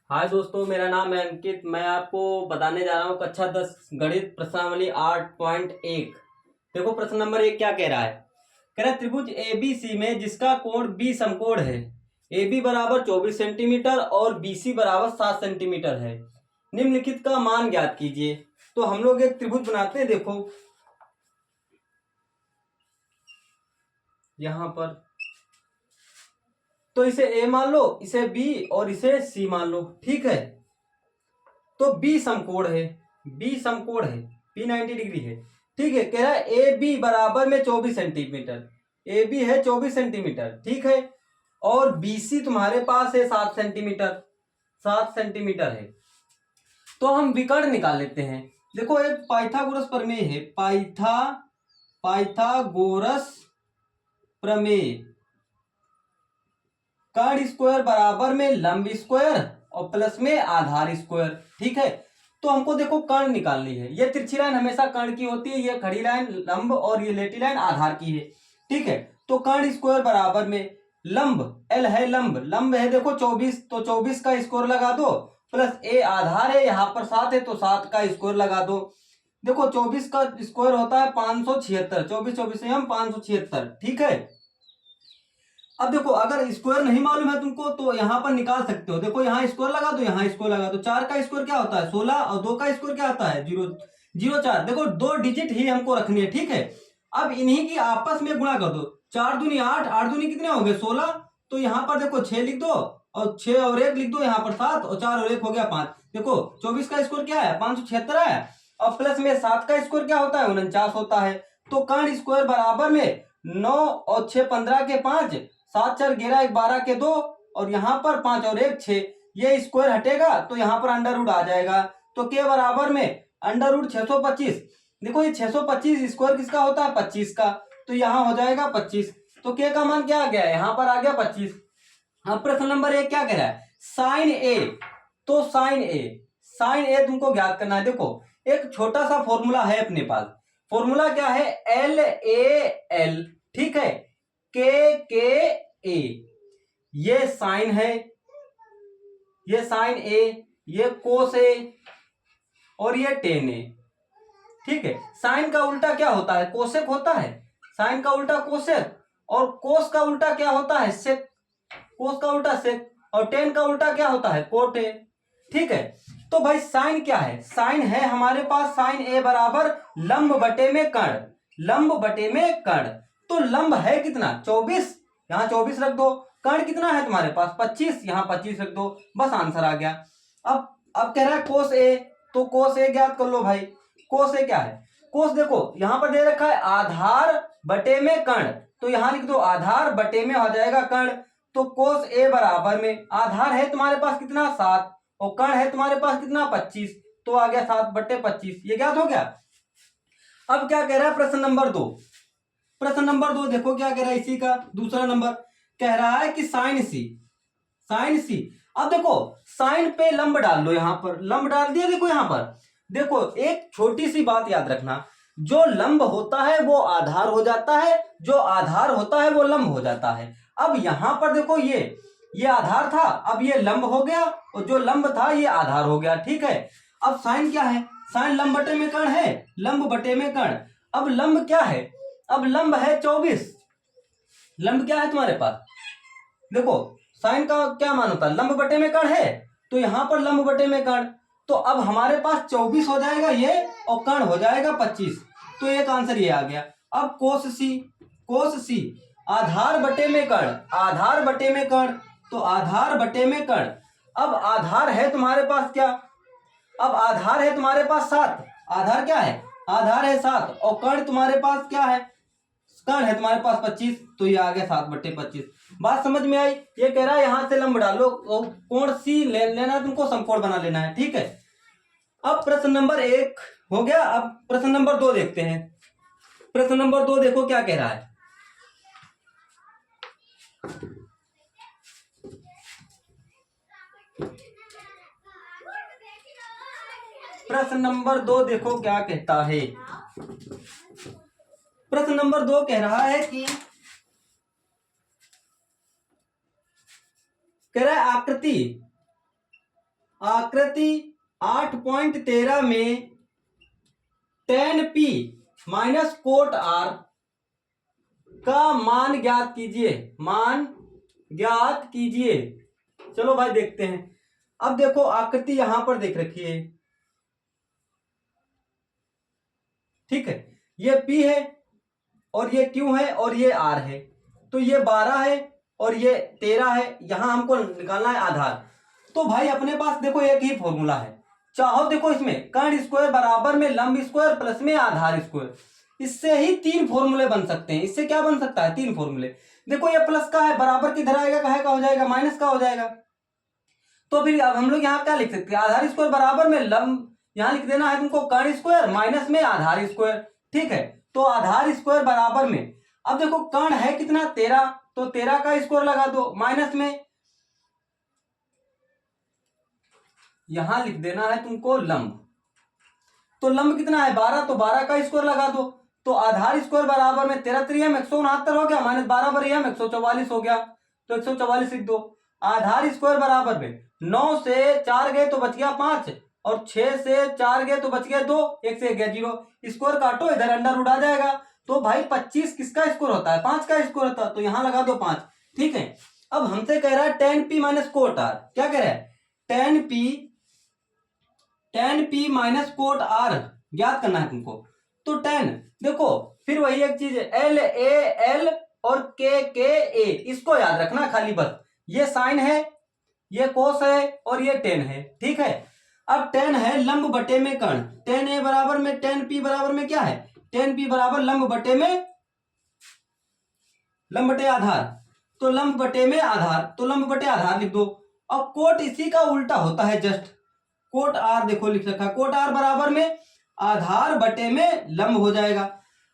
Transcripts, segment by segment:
हाय दोस्तों, मेरा नाम है अंकित। मैं आपको बताने जा रहा हूँ कक्षा 10 गणित प्रश्नावली 8.1। देखो प्रश्न नंबर 1 क्या कह रहा है। कह रहा है त्रिभुज एबीसी में जिसका कोण बी समकोण है, ए बी बराबर 24 सेंटीमीटर और बी सी बराबर 7 सेंटीमीटर है, निम्नलिखित का मान ज्ञात कीजिए। तो हम लोग एक त्रिभुज बनाते हैं। देखो यहां पर तो इसे ए मान लो, इसे बी और इसे सी मान लो। ठीक है, तो बी समकोण है, बी समकोण है, बी 90 डिग्री है। ठीक है, कह रहा है ए बी बराबर में 24 सेंटीमीटर, ए बी है 24 सेंटीमीटर। ठीक है, और बी सी तुम्हारे पास है 7 सेंटीमीटर, 7 सेंटीमीटर है। तो हम विकर्ण निकाल लेते हैं। देखो एक पाइथागोरस प्रमेय है, पाइथागोरस प्रमेय, कर्ण स्क्वायर बराबर में लंब स्क्वायर और प्लस में आधार स्क्वायर। ठीक है, तो हमको देखो कर्ण निकालनी है। ये तिरछी लाइन हमेशा कर्ण की होती है, ये खड़ी लाइन लंब और ये लेटी लाइन आधार की है। ठीक है, तो कर्ण स्क्वायर बराबर में लंब एल है, लंब लंब है देखो 24, तो 24 का स्क्वायर लगा दो, प्लस ए आधार है, यहाँ पर 7 है तो 7 का स्क्वायर लगा दो। देखो 24 का स्क्वायर होता है 576, 24 24 से हम 576। ठीक है, अब देखो अगर स्क्वायर नहीं मालूम है तुमको तो यहां पर निकाल सकते हो। देखो यहाँ स्क्वायर लगा दो, यहाँ स्क्वायर लगा दो। 4 का स्क्वायर क्या होता है 16 और 2 का स्क्वायर क्या होता है 0 0 4। देखो 2 डिजिट ही हमको रखनी है। ठीक है, अब इन्हीं की आपस में गुणा कर दो। 4 दूनी 8, 8 दूनी कितने हो गए 16। तो यहाँ पर देखो 6 लिख दो और 6 और 1 लिख दो, यहाँ पर 7 और 4 और 1 हो गया 5। देखो 24 का स्क्वायर क्या है 576 है, और प्लस में 7 का स्क्वायर क्या होता है 49 होता है। तो कर्ण स्क्वायर बराबर में 9 और 6 15 के 5, 7 4 11 1 12 के 2, और यहाँ पर 5 और 1 6। ये स्क्वायर हटेगा तो यहाँ पर अंडर रूट आ जाएगा। तो के बराबर में अंडर रूट 625। देखो ये 625 स्क्वायर किसका होता है 25 का, तो यहाँ हो जाएगा 25। तो के का मान क्या आ गया, यहाँ पर आ गया 25। अब प्रश्न नंबर 1 क्या कह रहा है साइन ए। तो साइन ए तुमको ज्ञात करना है। देखो एक छोटा सा फॉर्मूला है अपने पास। फॉर्मूला क्या है एल ए एल। ठीक है, के ए, ये साइन है, ये साइन ए, ये कोस ए और ये टेन ए। ठीक है, साइन का उल्टा क्या होता है कोसेक होता है, साइन का उल्टा कोसेक, और कोस का उल्टा क्या होता है सेक, कोस का उल्टा सेक, और टेन का उल्टा क्या होता है कोट ए। ठीक है, तो भाई साइन क्या है, साइन है हमारे पास साइन ए बराबर लंब बटे में कर्ण, लंब बटे में कर्ण। तो लंब है कितना 24, यहाँ 24 रख दो। कर्ण कितना है तुम्हारे पास 25, यहाँ 25 रख दो, बस आंसर आ गया। अब कह रहा है कोस ए, तो कोस ए ज्ञात कर लो भाई। कोस ए क्या है, कोस देखो यहां पर दे रखा है आधार बटे में कर्ण, तो यहां लिख दो आधार बटे में हो जाएगा कर्ण। तो कोस ए बराबर में आधार है तुम्हारे पास कितना 7 और कर्ण है तुम्हारे पास कितना 25, तो आ गया 7 बटे 25, ये ज्ञात हो गया। अब क्या कह रहा है प्रश्न नंबर 2। प्रश्न नंबर 2 देखो क्या कह रहा है, इसी का दूसरा नंबर कह रहा है कि साइन सी, साइन सी। अब देखो साइन पे लंब डाल लो, यहां पर लंब डाल दिया। देखो यहां पर देखो एक छोटी सी बात याद रखना, जो लंब होता है वो आधार हो जाता है, जो आधार होता है वो लंब हो जाता है। अब यहां पर देखो ये आधार था, अब ये लंब हो गया, और जो लंब था ये आधार हो गया। ठीक है, अब साइन क्या है, साइन लंब बटे में कर्ण है, लंब बटे में कर्ण। अब लंब क्या है, अब लंब है 24, लंब क्या है तुम्हारे पास देखो साइन का क्या मान होता है लंब बटे में कर्ण है, तो यहां पर लंब बटे में कर्ण। तो अब हमारे पास 24 हो जाएगा ये, और कर्ण हो जाएगा 25, तो एक आंसर ये आ गया। अब कोस सी, कोस सी आधार बटे में कर्ण, आधार बटे में कर्ण, तो आधार बटे में कर्ण। अब आधार है तुम्हारे पास क्या, अब आधार है तुम्हारे पास 7, आधार क्या है आधार है 7, और कर्ण तुम्हारे पास क्या है कर्ण है तुम्हारे पास 25, तो ये आ गया 7 बटे 25। बात समझ में आई। ये कह रहा है यहां से लंब डालो, कोण सी लेना है तुमको, समकोण बना लेना है। ठीक है, अब प्रश्न नंबर 1 हो गया। अब प्रश्न नंबर 2 देखते हैं। प्रश्न नंबर 2 देखो क्या कह रहा है। प्रश्न नंबर 2 देखो क्या कहता है। प्रश्न नंबर 2 कह रहा है कि कह रहा है आकृति 8.13 में tan P minus cot R का मान ज्ञात कीजिए, मान ज्ञात कीजिए। चलो भाई देखते हैं। अब देखो आकृति यहां पर देख रखी है, ठीक है, ये P है और ये Q है और ये R है, तो ये 12 है और ये 13 है। यहां हमको निकालना है आधार। तो भाई अपने पास देखो एक ही फॉर्मूला है, चाहो देखो इसमें कर्ण स्क्वायर बराबर में लंब स्क्वायर प्लस में आधार स्क्वायर, इससे ही 3 फॉर्मूले बन सकते हैं। इससे क्या बन सकता है? 3 फॉर्मूले। देखो ये प्लस का है, बराबर किधर आएगा, कहे का हो जाएगा, माइनस का हो जाएगा। तो फिर अब हम लोग यहाँ क्या लिख सकते हैं? आधार स्क्वायर बराबर में लंब, यहां लिख देना है तुमको कर्ण स्क्वायर माइनस में आधार स्क्वायर, ठीक है। तो आधार स्क्वायर बराबर में, अब देखो कर्ण है कितना 13, तो 13 का स्क्वायर लगा दो, माइनस में यहां लिख देना है तुमको लंब, तो लंब कितना है 12, तो 12 का स्क्वायर लगा दो। तो आधार स्क्वायर बराबर में 13 3 169 हो गया, माइनस 12 पर 144 हो गया, तो 144 लिख दो। आधार स्क्वायर बराबर में 9 से 4 गए तो बच गया 5, और 6 से 4 गए तो बच गया 2, 1 से गया 0, स्क्वायर काटो, इधर अंडर उड़ा जाएगा। तो भाई 25 किसका स्क्वायर होता है? 5 का स्क्वायर होता है, तो यहां लगा दो 5, ठीक है। अब हमसे कह रहा है tan P minus cot R, क्या कह रहा है? tan P minus cot R ज्ञात करना है तुमको। तो tan, देखो फिर वही एक चीज है, L A L और K K A, इसको याद रखना खाली बस। ये साइन है, ये कोस है और ये tan है, ठीक है। अब tan है लंब बटे में कर्ण, tan A बराबर में tan P बराबर में क्या है? tan P बराबर लंब बटे में लंब बटे आधार, तो लंब बटे में आधार, तो लंब बटे आधार लिख दो। अब कोट इसी का उल्टा होता है, जस्ट कोट R देखो लिख रखा है, कोट R बराबर में आधार बटे में लंब हो जाएगा।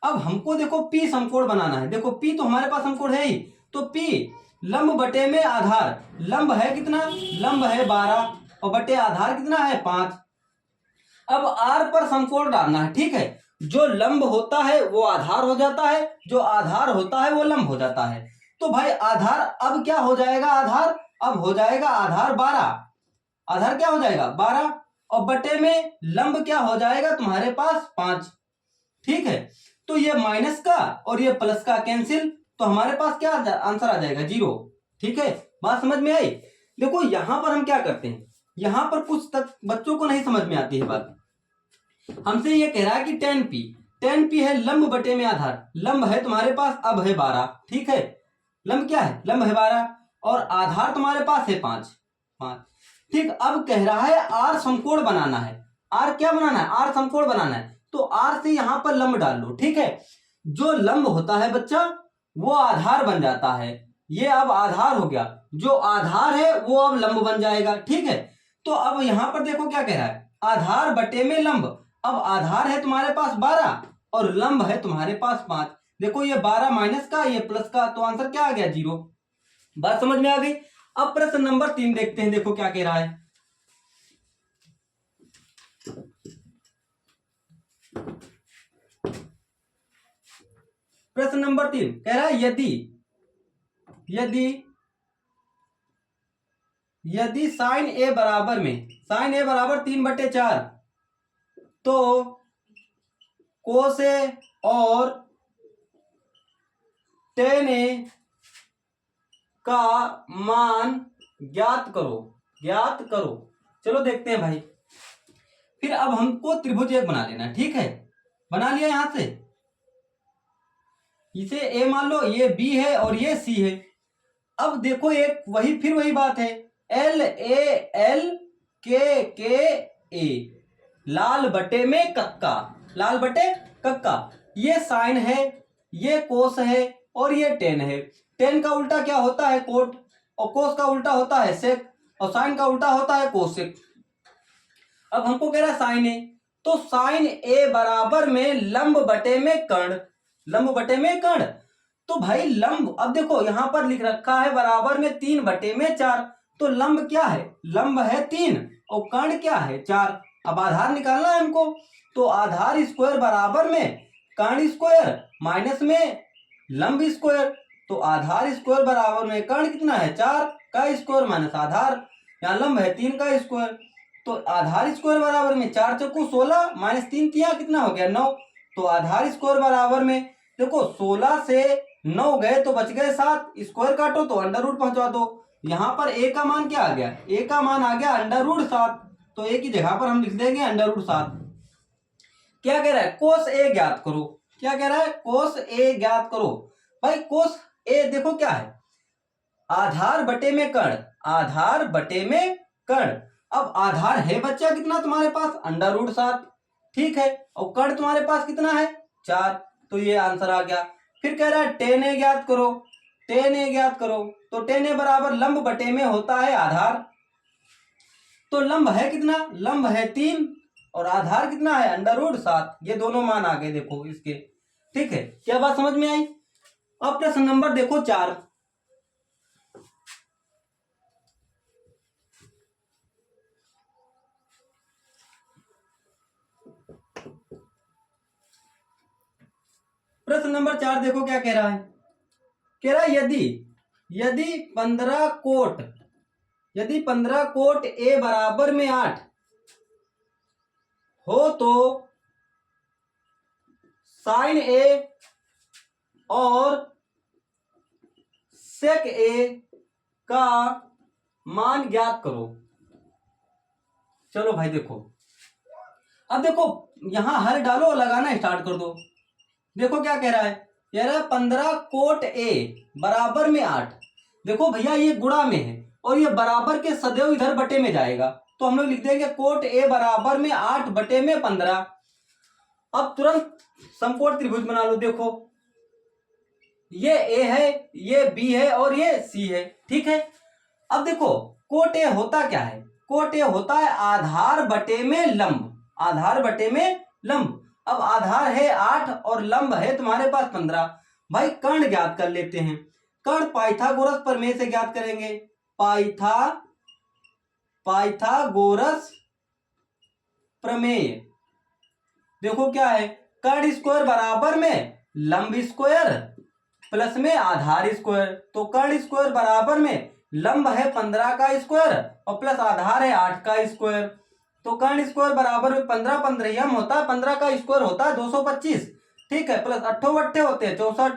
अब हमको देखो P समकोण बनाना है, देखो P तो हमारे पास समकोण है ही, तो P लंब बटे में आधार, लंब है कितना? लंब है 12 और बटे आधार कितना है 5। अब R पर समकोण डालना है, ठीक है। जो लंब होता है वो आधार हो जाता है, जो आधार होता है वो लंब हो जाता है। तो भाई आधार अब क्या हो जाएगा? आधार अब हो जाएगा आधार 12, आधार क्या हो जाएगा 12, और बटे में लंब क्या हो जाएगा तुम्हारे पास 5, ठीक है। तो ये माइनस का और ये प्लस का कैंसिल, तो हमारे पास क्या आंसर आ जाएगा 0, ठीक है। बात समझ में आई? देखो यहां पर हम क्या करते हैं, यहां पर कुछ तक बच्चों को नहीं समझ में आती है बात। हमसे ये कह रहा है कि tan P है लंब बटे में आधार, लंब है तुम्हारे पास अब है 12, ठीक है। लंब क्या है? लंब है 12 और आधार तुम्हारे पास है 5, ठीक। अब कह रहा है R समकोण बनाना है, R क्या बनाना है? R समकोण बनाना है, तो R से यहां पर लंब डाल लो, ठीक है। जो लंब होता है बच्चा वो आधार बन जाता है, ये अब आधार हो गया, जो आधार है वो अब लंब बन जाएगा, ठीक है। तो अब यहां पर देखो क्या कह रहा है, आधार बटे में लंब। अब आधार है तुम्हारे पास 12 और लंब है तुम्हारे पास 5, देखो ये 12 माइनस का ये प्लस का, तो आंसर क्या आ गया 0। बात समझ में आ गई? अब प्रश्न नंबर 3 देखते हैं, देखो क्या कह रहा है। प्रश्न नंबर 3 कह रहा है यदि साइन ए बराबर में, साइन ए बराबर 3/4, तो कोस ए और टेन ए का मान ज्ञात करो। चलो देखते हैं भाई। फिर अब हमको त्रिभुज एक बना लेना, ठीक है। बना लिया यहां से, इसे ए मान लो, ये बी है और ये सी है। अब देखो एक फिर वही बात है, एल ए एल के ए, लाल बटे में कक्का, लाल बटे कक्का। ये साइन है, ये कोस है और ये टेन है। टेन का उल्टा क्या होता है? कोट, और कोस का उल्टा होता है सेक, और साइन का उल्टा होता है कोसेक। अब हमको कह रहा है साइन ए, तो साइन ए बराबर में लंब बटे में कर्ण, लंब बटे में कर्ण। तो भाई लंब, अब देखो यहां पर लिख रखा है बराबर में 3/4, तो लंब क्या है? लंब है 3 और कर्ण क्या है 4। अब आधार निकालना है हमको, तो आधार स्क्वायर बराबर में कर्ण स्क्वायर माइनस में लंब स्क्वायर, तो आधार स्क्वायर बराबर में कर्ण कितना है 4 का स्क्वायर माइनस आधार, यहाँ लंब है 3 का स्क्वायर। तो आधार स्क्वायर बराबर में 4 चौको 16 माइनस 3 तिया कितना हो गया 9। तो आधार स्क्वायर बराबर में देखो 16 से 9 गए तो बच गए 7, स्क्वायर काटो तो अंडर रूट पहुंचा दो। यहाँ पर ए का मान क्या आ गया, ए का मान आ गया अंडर रूट 7, तो ए की जगह पर हम लिख देंगे अंडर रूट 7। क्या कह रहा है, कोस ए ज्ञात करो। क्या कह रहा है, कोस ए ज्ञात करो। भाई कोस ए देखो क्या है, आधार बटे में कर्ण, आधार बटे में कर्ण। अब आधार है बच्चा कितना तुम्हारे पास, अंडर रूट 7, ठीक है, और कर्ण तुम्हारे पास कितना है 4, तो ये आंसर आ गया। फिर कह रहा है टेन ए ज्ञात करो, टेन ए ज्ञात करो। तो टेन ए बराबर लंब बटे में होता है आधार, तो लंब है कितना, लंब है 3 और आधार कितना है अंडर रूट 7, ये दोनों मान आ गए देखो इसके, ठीक है। क्या बात समझ में आई। अब प्रश्न नंबर देखो 4, प्रश्न नंबर 4 देखो क्या कह रहा है, कह रहा है यदि 15 कोट, यदि 15 कोट ए बराबर में 8 हो तो साइन ए और सेक ए का मान ज्ञात करो। चलो भाई देखो, अब देखो यहां हर डालो और लगाना स्टार्ट कर दो। देखो क्या कह रहा है, कह रहा है 15 कोट ए बराबर में 8। देखो भैया ये गुणा में है और ये बराबर के सदैव इधर बटे में जाएगा, तो हम लोग लिख देंगे कोट ए बराबर में 8 बटे में 15। अब तुरंत समकोण त्रिभुज बना लो। देखो ये ए है, ये बी है और ये सी है, ठीक है। अब देखो कोट ए होता क्या है, कोट ए होता है आधार बटे में लंब, आधार बटे में लंब। अब आधार है 8 और लंब है तुम्हारे पास 15। भाई कर्ण ज्ञात कर लेते हैं, कर्ण पाइथागोरस प्रमेय से ज्ञात करेंगे, पाइथागोरस प्रमेय। देखो क्या है, कर्ण स्क्वायर बराबर में लंब स्क्वायर प्लस में आधार स्क्वायर। तो कर्ण स्क्वायर बराबर में लंब है 15 का स्क्वायर और प्लस आधार है 8 का स्क्वायर। तो कर्ण स्क्वायर बराबर में 15 15 होता है, 15 का स्क्वायर होता है 225, ठीक है, प्लस 8 अट्ठे होते हैं 64।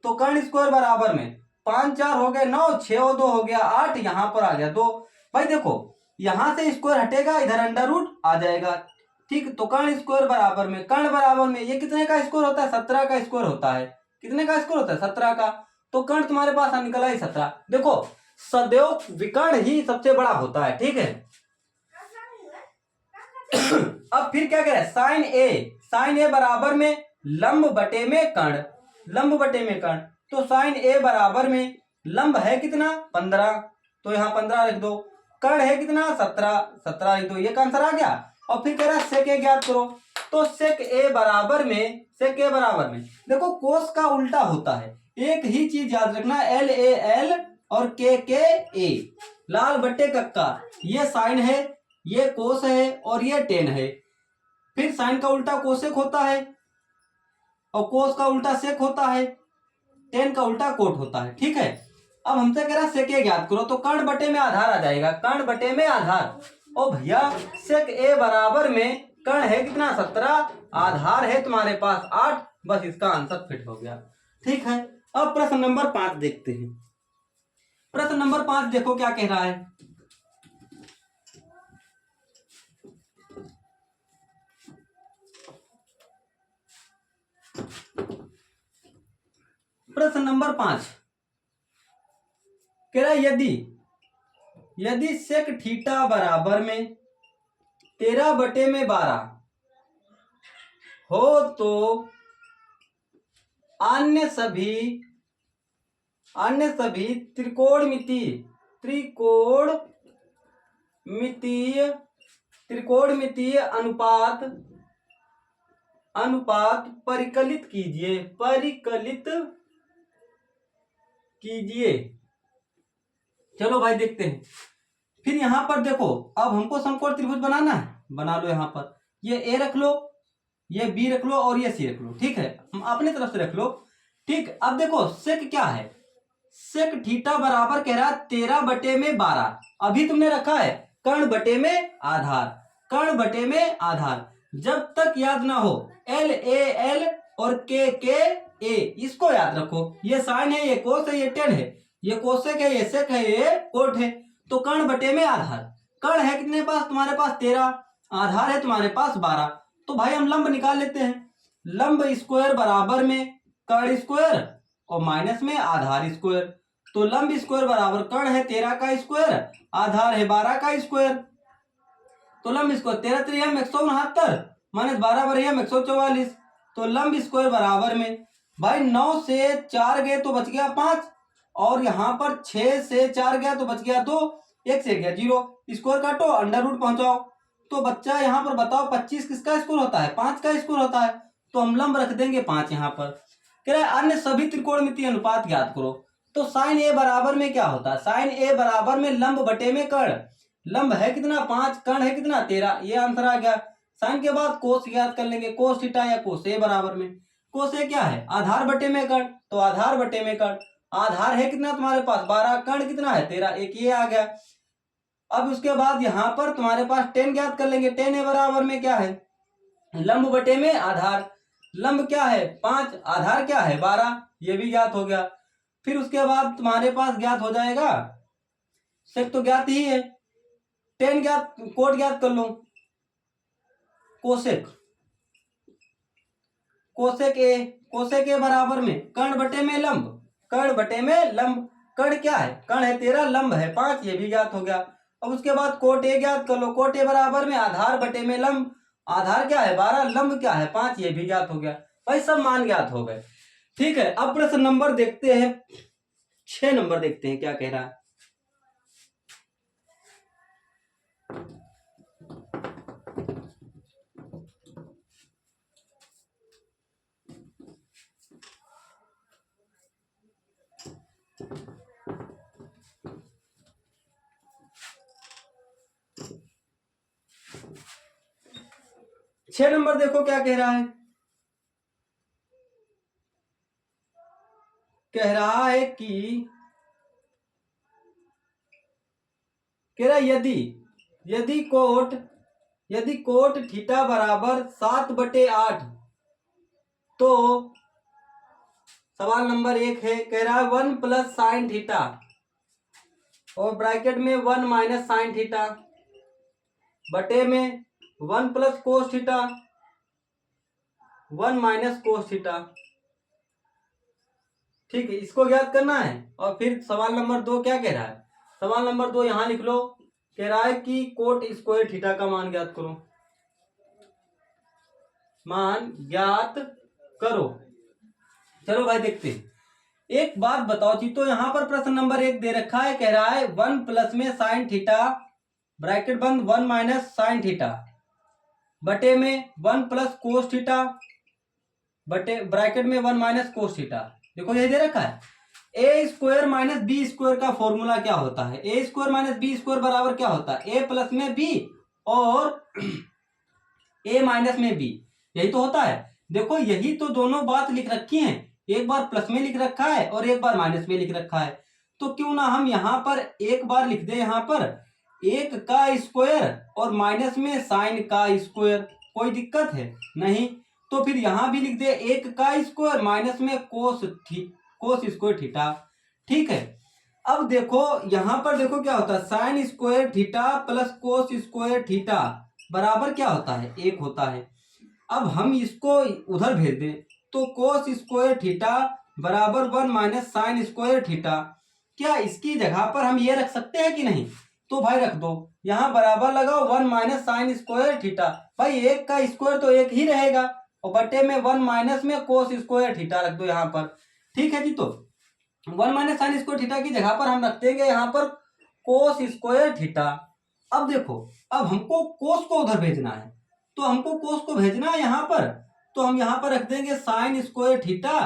तो कर्ण स्क्वायर बराबर में 5 4 हो गए 9, 6 और 2 हो गया 8, यहाँ पर आ गया 2। भाई देखो यहां से स्क्वायर हटेगा, इधर अंडर रूट आ जाएगा, ठीक। तो कर्ण स्क्वायर बराबर में, कर्ण बराबर में ये कितने का स्क्वायर होता है, 17 का स्क्वायर होता है। कितने का स्क्वायर होता है, 17 का। तो कर्ण तुम्हारे पास निकला ही 17। देखो सदैव विकर्ण ही सबसे बड़ा होता है, ठीक है। अब फिर क्या करें, साइन ए बराबर में लंब बटे में कर्ण, लंब बटे में कर्ण। तो साइन ए बराबर में लंब है कितना 15, तो यहाँ 15 लिख दो, कर्ण है कितना 17, 17 लिख दो, ये का आंसर आ गया। और फिर कह रहा है सेक ए ज्ञात करो। तो सेक ए बराबर में, सेक ए बराबर में देखो कोस का उल्टा होता है, एक ही चीज याद रखना, एल ए एल और के ए, लाल बट्टे कक्का। ये साइन है, ये कोस है और ये टेन है। फिर साइन का उल्टा कोसेक होता है और कोस का उल्टा सेक होता है, टेन का उल्टा कोट होता है, ठीक है। अब हमसे कह रहा है सेक ए ज्ञात करो, तो कर्ण बटे में आधार आ जाएगा, कर्ण बटे में आधार। और भैया सेक ए बराबर में कर्ण है कितना 17, आधार है तुम्हारे पास 8, बस इसका आंसर फिट हो गया, ठीक है। अब प्रश्न नंबर 5 देखते हैं। प्रश्न नंबर 5 देखो क्या कह रहा है, प्रश्न नंबर 5 कह रहा है यदि सेक थीटा बराबर में 13 बटे में 12 हो तो अन्य सभी त्रिकोणमितीय अनुपात परिकलित कीजिए। चलो भाई देखते हैं। फिर यहां पर देखो, अब हमको समकोण त्रिभुज बनाना है, बना लो। यहां पर ये ए रख लो, ये बी रख लो और ये सी रख लो, ठीक है, हम अपने तरफ से रख लो, ठीक। अब देखो सेक क्या है, सेक थीटा बराबर कह रहा है 13 बटे में 12। अभी तुमने रखा है कर्ण बटे में आधार, कर्ण बटे में आधार। जब तक याद ना हो एल ए एल और के ए, इसको याद रखो। ये साइन है, ये कोस है, ये टेन है, ये कोसेक है, ये सेक है, ये कोट है। तो कर्ण बटे में आधार, कर्ण है कितने पास तुम्हारे पास 13, आधार है तुम्हारे पास 12। तो भाई हम लंब निकाल लेते हैं। लंब स्क्वायर बराबर में कर्ण स्क्वायर और माइनस में आधार स्क्वायर। तो लंब स्क्वायर बराबर कर्ण है 13 का स्क्वायर, आधार है 12 का स्क्वायर। तो लंब स्क्वायर 13 3 169 माइनस 12 बराबर 144। तो लंब स्क्वायर बराबर में भाई 9 से 4 गए तो बच गया 5, और यहाँ पर 6 से 4 गया तो बच गया 2, 1 से गया 0। स्क्वायर काटो, अंडर रूट पहुंचाओ। तो बच्चा यहाँ पर बताओ 25 किसका स्क्वायर होता है? 5 का स्क्वायर होता है। तो हम लंब रख देंगे 5 यहाँ पर। कह रहा है अन्य सभी त्रिकोणमितीय अनुपात ज्ञात करो। तो साइन ए बराबर में क्या होता है? साइन ए बराबर में लंब बटे में कर्ण। लंब है कितना 5, कर्ण है कितना 13, ये आंसर आ गया। साइन के बाद कोस ज्ञात कर लेंगे, कोस थीटा या कोस ए बराबर में, कोस ए क्या है? आधार बटे में कर्ण। तो आधार बटे में कर्ण, आधार है कितना तुम्हारे पास 12, कर्ण कितना है 13, एक ये आ गया। अब उसके बाद यहाँ पर तुम्हारे पास टेन ज्ञात कर लेंगे। टेन ए बराबर में क्या है? लंब बटे में आधार। लंब क्या है 5, आधार क्या है 12, ये भी ज्ञात हो गया। फिर उसके बाद तुम्हारे पास ज्ञात हो जाएगा सेक, तो ज्ञात ही है। टेन ज्ञात, कोट ज्ञात कर लो, cosec, cosec A, cosec A बराबर में कर्ण बटे में लंब, कर्ण बटे में लंब। कर्ण क्या है? कर्ण है 13, लंब है 5, ये भी ज्ञात हो गया। अब उसके बाद कोट ए ज्ञात कर लो, कोट ए बराबर में आधार बटे में लंब, आधार क्या है 12, लंब क्या है 5, ये भी ज्ञात हो गया। भाई सब मान ज्ञात हो गए। ठीक है, अब प्रश्न नंबर देखते हैं, 6 नंबर देखते हैं क्या कह रहा है। छह नंबर देखो क्या कह रहा है। कह रहा है कि कह रहा यदि यदि कोट थीटा बराबर 7/8, तो सवाल नंबर 1 है, कह रहा है 1 प्लस साइन थीटा और ब्रैकेट में 1 माइनस साइन थीटा बटे में 1 plus cos theta 1 minus cos theta. ठीक है, इसको ज्ञात करना है। और फिर सवाल नंबर 2 क्या कह रहा है? सवाल नंबर 2 यहां लिख लो, कह रहा है कि कोट स्क्वायर थीटा का मान ज्ञात करो, मान ज्ञात करो। चलो भाई देखते हैं। एक बात बताओ जी, तो यहां पर प्रश्न नंबर 1 दे रखा है, कह रहा है 1 प्लस में साइन थीटा ब्रैकेट बंद 1 माइनस साइन थीटा बटे में 1 प्लस कोस थीटा बटे ब्रैकेट में 1 माइनस कोस थीटा। देखो ये दे रखा है ए स्क्वायर माइनस बी स्क्वायर का फॉर्मूला क्या होता है? ए स्क्वायर माइनस बी स्क्वायर बराबर क्या होता है? ए प्लस में बी और ए माइनस में बी, यही तो होता है। देखो यही तो दोनों बात लिख रखी हैं, एक बार प्लस में लिख रखा है और एक बार माइनस में लिख रखा है। तो क्यों ना हम यहाँ पर एक बार लिख दे, यहाँ पर 1 का स्क्वायर और माइनस में साइन का स्क्वायर, कोई दिक्कत है नहीं। तो फिर यहाँ भी लिख दे 1 का स्क्वायर माइनस में कोस स्क्वायर थीटा। ठीक है, अब देखो यहाँ पर देखो क्या होता है, sine square theta plus cos square theta बराबर क्या होता है? 1 होता है। अब हम इसको उधर भेज दें तो कोस स्क्वायर थीटा बराबर 1 माइनस साइन स्क्वायर थीटा। क्या इसकी जगह पर हम ये रख सकते हैं कि नहीं? तो भाई रख दो, यहाँ बराबर लगाओ 1 माइनस साइन स्क्वायर थीटा। भाई 1 का स्क्वायर तो 1 ही रहेगा और बटे में 1 माइनस में कोस स्क्वायर थीटा रख दो यहाँ पर। ठीक है जी, तो 1 माइनस साइन स्क्वायर थीटा की जगह पर हम रख देंगे यहाँ पर कोस स्क्वायर थीटा। अब देखो, अब हमको कोस को उधर भेजना है, तो हमको कोस को भेजना है यहाँ पर, तो हम यहाँ पर रख देंगे साइन स्क्वायर थीटा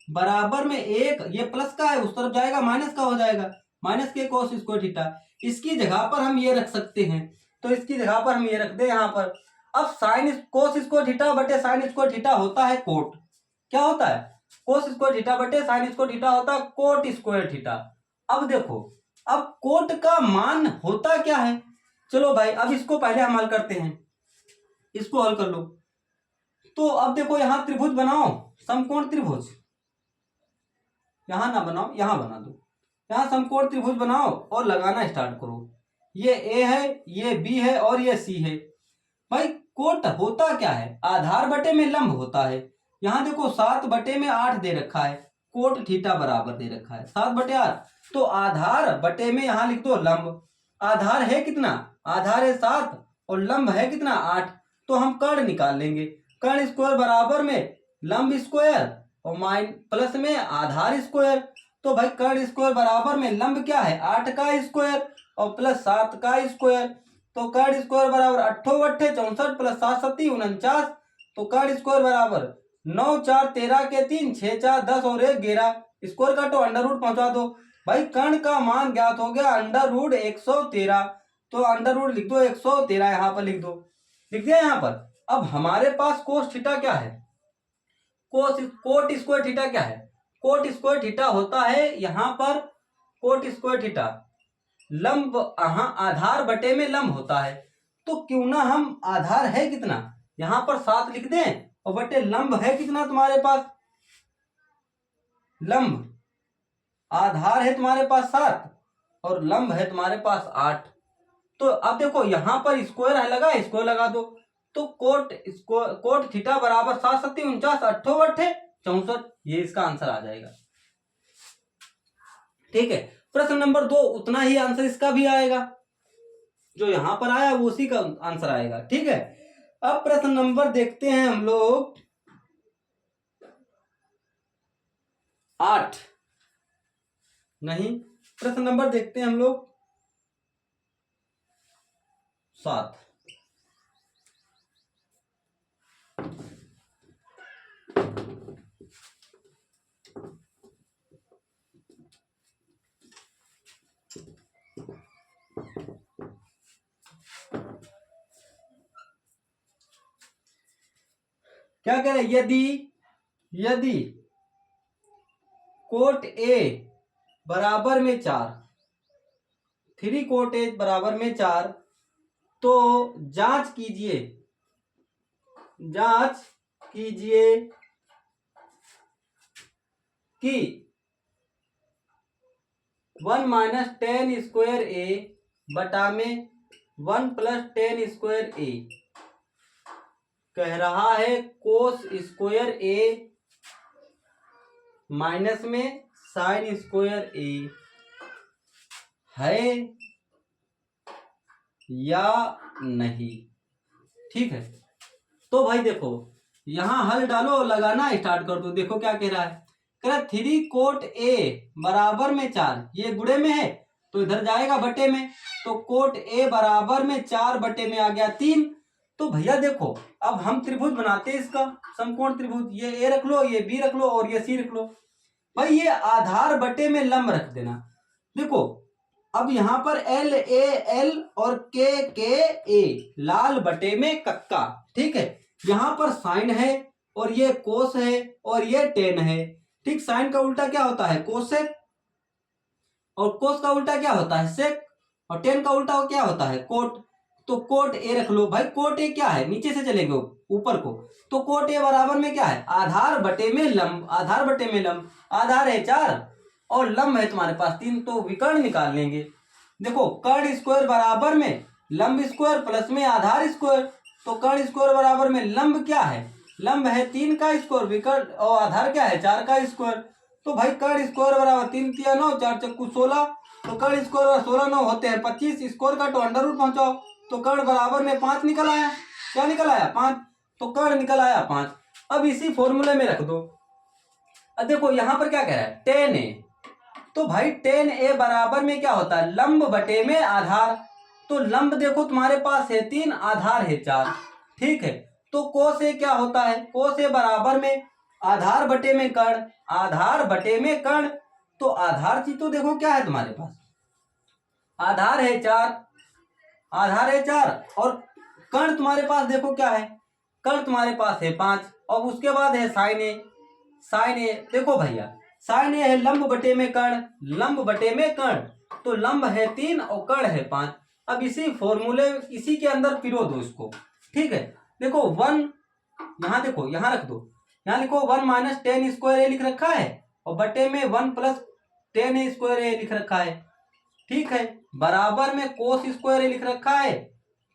बराबर में 1, ये प्लस का है उस तरफ जाएगा माइनस का हो जाएगा, माइनस के कोस स्क्वायर थीटा। इसकी जगह पर हम ये रख सकते हैं, तो इसकी जगह पर हम ये रख दे यहाँ पर। अब साइन कोस स्क्वायर थीटा बटे साइन स्क्वायर थीटा होता है कोट, क्या होता है? कोस स्क्वायर थीटा बटे साइन स्क्वायर थीटा होता है कोट स्क्वायर थीटा। अब देखो, अब कोट का मान होता क्या है? चलो भाई अब इसको पहले हम हल करते हैं, इसको हल कर लो। तो अब देखो यहाँ त्रिभुज बनाओ, समकोण त्रिभुज, यहां ना बनाओ यहां बना दो, यहां समकोण त्रिभुज बनाओ और लगाना स्टार्ट करो। ये ए है, ये बी है और ये सी है। भाई कोट होता क्या है, आधार बटे में लंब होता है। यहां देखो 7/8 दे रखा है, कोट थीटा बराबर दे रखा है 7/8। तो आधार बटे में यहां लिख दो लंब। आधार है कितना, आधार है 7 और लंब है कितना 8। तो हम कर्ण निकाल लेंगे, कर्ण स्क्वायर बराबर में लंब स्क्वायर और माइन प्लस में आधार स्क्वायर। तो भाई कर्ण स्क्वायर बराबर में लंब क्या है 8 का स्क्वायर और प्लस 7 का स्क्वायर। तो कर्ण स्क्वायर बराबर 8 64 प्लस 7 7 49। तो कर्ण स्क्वायर बराबर 9 4 13 के 3 6 4 10 और 1 11। स्क्वायर काटो अंडर रूट पहुंचा दो। भाई कर्ण का मान ज्ञात हो गया अंडर रूट 113। तो अंडर रूट लिख दो 113, यहां पर लिख दो, लिख दिया यहां पर। अब हमारे पास कोस थीटा क्या है, कोट स्क्वायर थीटा क्या है, कोट स्क्वायर थीटा होता है यहां पर, कोट स्क्वायर थीटा लंब आधार बटे में लंब होता है। तो क्यों ना हम आधार है कितना यहां पर 7 लिख दें और बटे लंब है कितना तुम्हारे पास, लंब आधार है तुम्हारे पास 7 और लंब है तुम्हारे पास 8। तो अब देखो यहां पर स्क्वायर है लगा, स्क्वायर लगा दो। तो कोट थीटा बराबर 7 7 49 8 64, ये इसका आंसर आ जाएगा। ठीक है, प्रश्न नंबर 2 उतना ही आंसर इसका भी आएगा, जो यहां पर आया वो उसी का आंसर आएगा। ठीक है, अब प्रश्न नंबर देखते हैं हम लोग 8, नहीं प्रश्न नंबर देखते हैं हम लोग 7। क्या कह रहे हैं, यदि कोट ए बराबर में 4, 3 कोट ए बराबर में 4, तो जांच कीजिए कि 1 माइनस टेन स्क्वायर ए बटा में 1 प्लस टेन स्क्वायर ए। कह रहा है कोस स्क्वायर ए माइनस में साइन स्क्वायर ए है या नहीं। ठीक है, तो भाई देखो यहां हल डालो और लगाना स्टार्ट कर दो। देखो क्या कह रहा है, कह रहा 3 कोट ए बराबर में 4, ये गुणे में है तो इधर जाएगा बटे में। तो कोट ए बराबर में 4 बटे में आ गया 3। तो भैया देखो अब हम त्रिभुज बनाते हैं इसका, समकोण त्रिभुज। ये ए रख लो, ये बी रख लो और ये सी रख लो। भाई ये आधार बटे में लंब रख देना। देखो अब यहां पर एल ए एल और के ए, लाल बटे में कक्का। ठीक है, यहां पर साइन है और ये कोस है और ये टेन है। ठीक, साइन का उल्टा क्या होता है कोसेक, और कोस का उल्टा क्या होता है सेक, और टेन का उल्टा क्या होता है कोट। तो कोट ए रख लो। भाई कोट ए क्या है, नीचे से चलेंगे ऊपर को। तो कोट ए बराबर में क्या है आधार बटे में लंब, आधार बटे में लंब। आधार है 4 और लंब है तुम्हारे पास 3, तो विकर्ण निकाल लेंगे। देखो कर्ण स्क्वायर बराबर में लंब स्क्वायर प्लस में आधार स्क्वायर। तो कर्ण स्क्वायर बराबर में लंब क्या है, लंब है 3 का स्क्वायर, विकर्ण और आधार क्या है 4 का स्क्वायर। तो भाई कर्ण स्क्वायर बराबर 3 तिया 9, 4 चक्कू 16। तो कर्ण स्क्वायर 16 9 होते हैं 25, स्क्वायर का तो अंडर रूट पहुंचाओ। तो कर्ण बराबर में 5 निकल आया। क्या निकल आया 5, तो कर्ण निकल आया 5। अब इसी फॉर्मूले में रख दो। अब देखो यहां पर क्या कह रहा है टेन ए, तो भाई टेन ए बराबर में क्या होता है लंब बटे में आधार। तो लंब देखो तुम्हारे पास है 3, आधार है 4। ठीक है, तो कोस ए क्या होता है, कोस ए बराबर में आधार बटे में कर्ण, आधार बटे में कर्ण। तो आधार चीज तो देखो क्या है तुम्हारे पास, आधार है 4, आधार है 4 और कर्ण तुम्हारे पास देखो क्या है, कर्ण तुम्हारे पास है 5 और उसके बाद है साइन ए। साइन ए देखो भैया साइन ए है लंब बटे में कर्ण, लंब बटे में कर्ण। तो लंब है 3 और कर्ण है 5। अब इसी फॉर्मूले इसी के अंदर पिरो दो इसको, ठीक है। देखो 1 यहाँ, देखो यहाँ रख दो, यहाँ लिखो 1 माइनस 10 स्क्वायर ए लिख रखा है और बटे में 1 प्लस 10 ए स्क्वायर ए लिख रखा है, ठीक है। बराबर में कोस स्क्वायर ए लिख रखा है,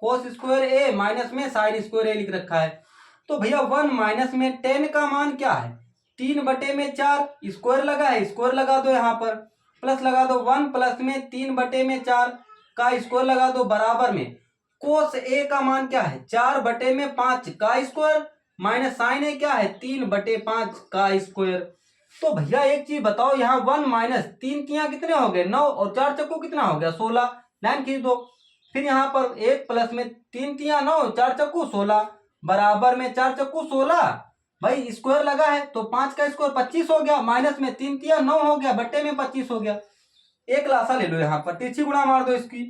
कोस स्क्वायर ए माइनस में साइन स्क्वायर ए लिख रखा है। तो भैया 1 माइनस में 10 का मान क्या है, 3/4, स्क्वायर लगा है, स्क्वायर लगा दो यहाँ पर, प्लस लगा दो 1 प्लस में 3/4 का स्क्वायर लगा दो, बराबर में कोस ए का मान क्या है, 4/5 का स्क्वायर, माइनस साइन ए क्या है, 3/5 का स्क्वायर। तो भैया एक चीज बताओ, यहाँ 1 माइनस 3 तियां कितने हो गए 9 और 4 चक्कू कितना हो गया 16, लाइन खींच दो। फिर यहाँ पर 1 प्लस में 3 तियां 9, 4 चक्कू 16, बराबर में 4 चक्कू 16, भाई स्क्वायर लगा है तो 5 का स्क्वायर 25 हो गया, माइनस में 3 तियां 9 हो गया, बट्टे में 25 हो गया। एक लासा ले लो, यहाँ पर तिरछी गुणा मार दो इसकी।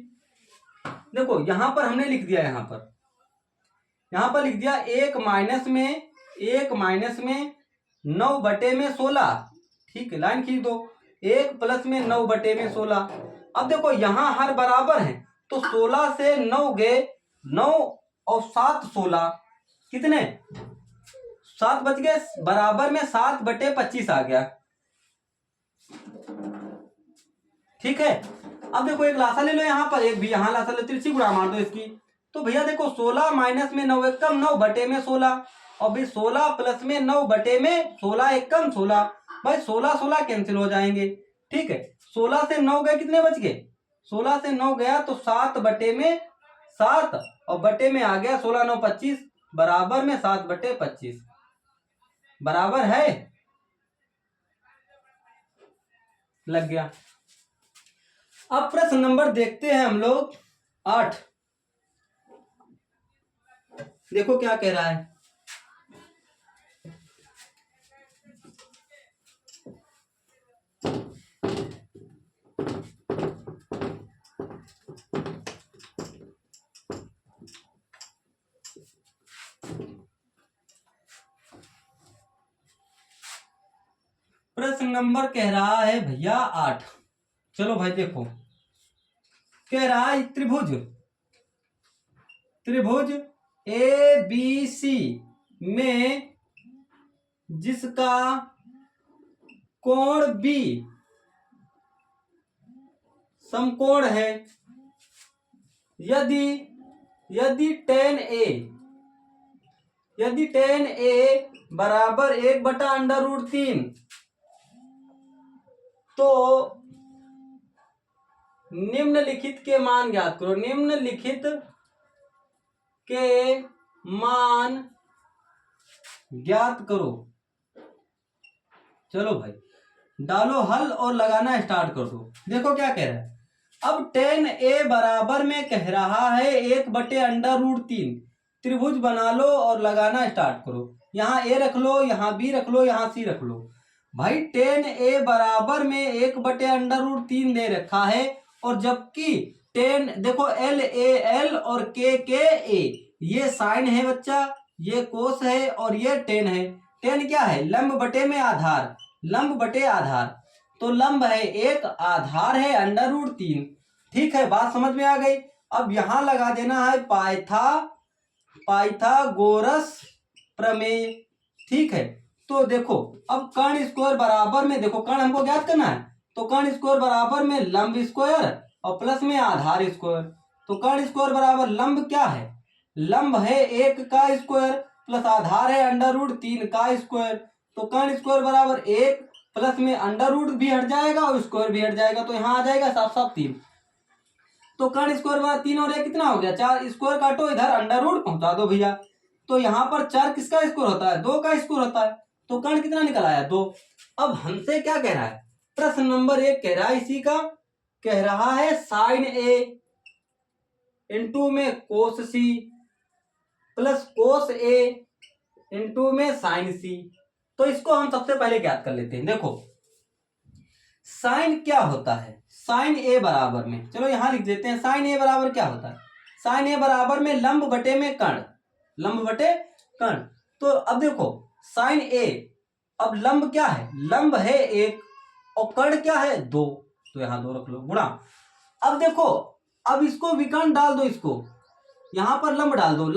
देखो यहाँ पर हमने लिख दिया, यहाँ पर लिख दिया 1 माइनस में 9/16, ठीक है, लाइन खींच दो। 1 प्लस में 9/16। अब देखो यहाँ हर बराबर है तो 16 से 9 गए, 9 और 7 16, कितने 7 बच गए, बराबर में 7/25 आ गया, ठीक है। अब देखो एक लासा ले लो, यहाँ पर एक भी यहाँ लासा लो, तिरछी गुणा मार दो इसकी। तो भैया देखो 16 माइनस में 9 एकम 9/16, और भाई 16 प्लस में 9/16 एकम 16, भाई 16 कैंसिल हो जाएंगे, ठीक है। 16 से 9 गए, कितने बच गए, 16 से 9 गया तो 7/7 और बटे में आ गया 16 9 25, बराबर में 7/25, बराबर है, लग गया। अब प्रश्न नंबर देखते हैं हम लोग 8, देखो क्या कह रहा है। प्रश्न नंबर कह रहा है भैया 8, चलो भाई देखो, कह रहा है त्रिभुज ए बी सी में जिसका कोण बी समकोण है, यदि tan A बराबर 1/√3, तो निम्नलिखित के मान ज्ञात करो, निम्नलिखित के मान ज्ञात करो। चलो भाई डालो हल और लगाना स्टार्ट कर दो। देखो क्या कह रहा है, अब tan A बराबर में कह रहा है 1/√3, त्रिभुज बना लो और लगाना स्टार्ट करो। यहाँ A रख लो, यहाँ B रख लो, यहाँ C रख लो। भाई tan A बराबर में 1/√3 दे रखा है, और जबकि tan देखो LAL और KKA ये साइन है बच्चा, ये कोस है और ये tan है। tan क्या है, लंब बटे में आधार, लंब बटे आधार, तो लंब है 1, आधार है √3, ठीक है, बात समझ में आ गई। अब यहां लगा देना है पाइथागोरस प्रमेय, ठीक है। तो देखो अब कर्ण स्क्वायर बराबर में, देखो कर्ण हमको ज्ञात करना है, तो कर्ण स्क्वायर बराबर में लंब स्क्वायर और प्लस में आधार स्क्वायर। तो कर्ण स्क्वायर बराबर लंब क्या है, लंब है 1 का स्क्वायर प्लस आधार है √3 का स्क्वायर। तो कर्ण स्क्वायर बराबर 1 प्लस में √ भी हट जाएगा और स्क्वायर भी हट जाएगा, तो यहाँ आ जाएगा साफ साफ 3। तो कर्ण स्क्वायर बराबर 3 और 1 कितना हो गया 4, स्क्वायर काटो, इधर √ पहुंचा दो भैया। तो यहाँ पर 4 किसका स्क्वायर होता है, 2 का स्क्वायर होता है, तो कर्ण कितना निकल आया 2। अब हमसे क्या कह रहा है, प्रश्न नंबर 1 कह रहा है, इसी का कह रहा है sin A इंटू में cos C plus cos A into में sin C। तो इसको हम सबसे पहले ज्ञात कर लेते हैं। देखो साइन क्या होता है, साइन A बराबर में, चलो यहां लिख देते हैं, साइन A बराबर क्या होता है, साइन A बराबर में लंब बटे में कर्ण, लंब बटे कर्ण। तो अब देखो साइन A, अब लंब क्या है, लंब है 1 और कर्ण क्या है 2, तो यहां 2 रख लो गुणा। अब देखो अब इसको विकर्ण डाल दो, इसको यहाँ पर लंब डाल दो।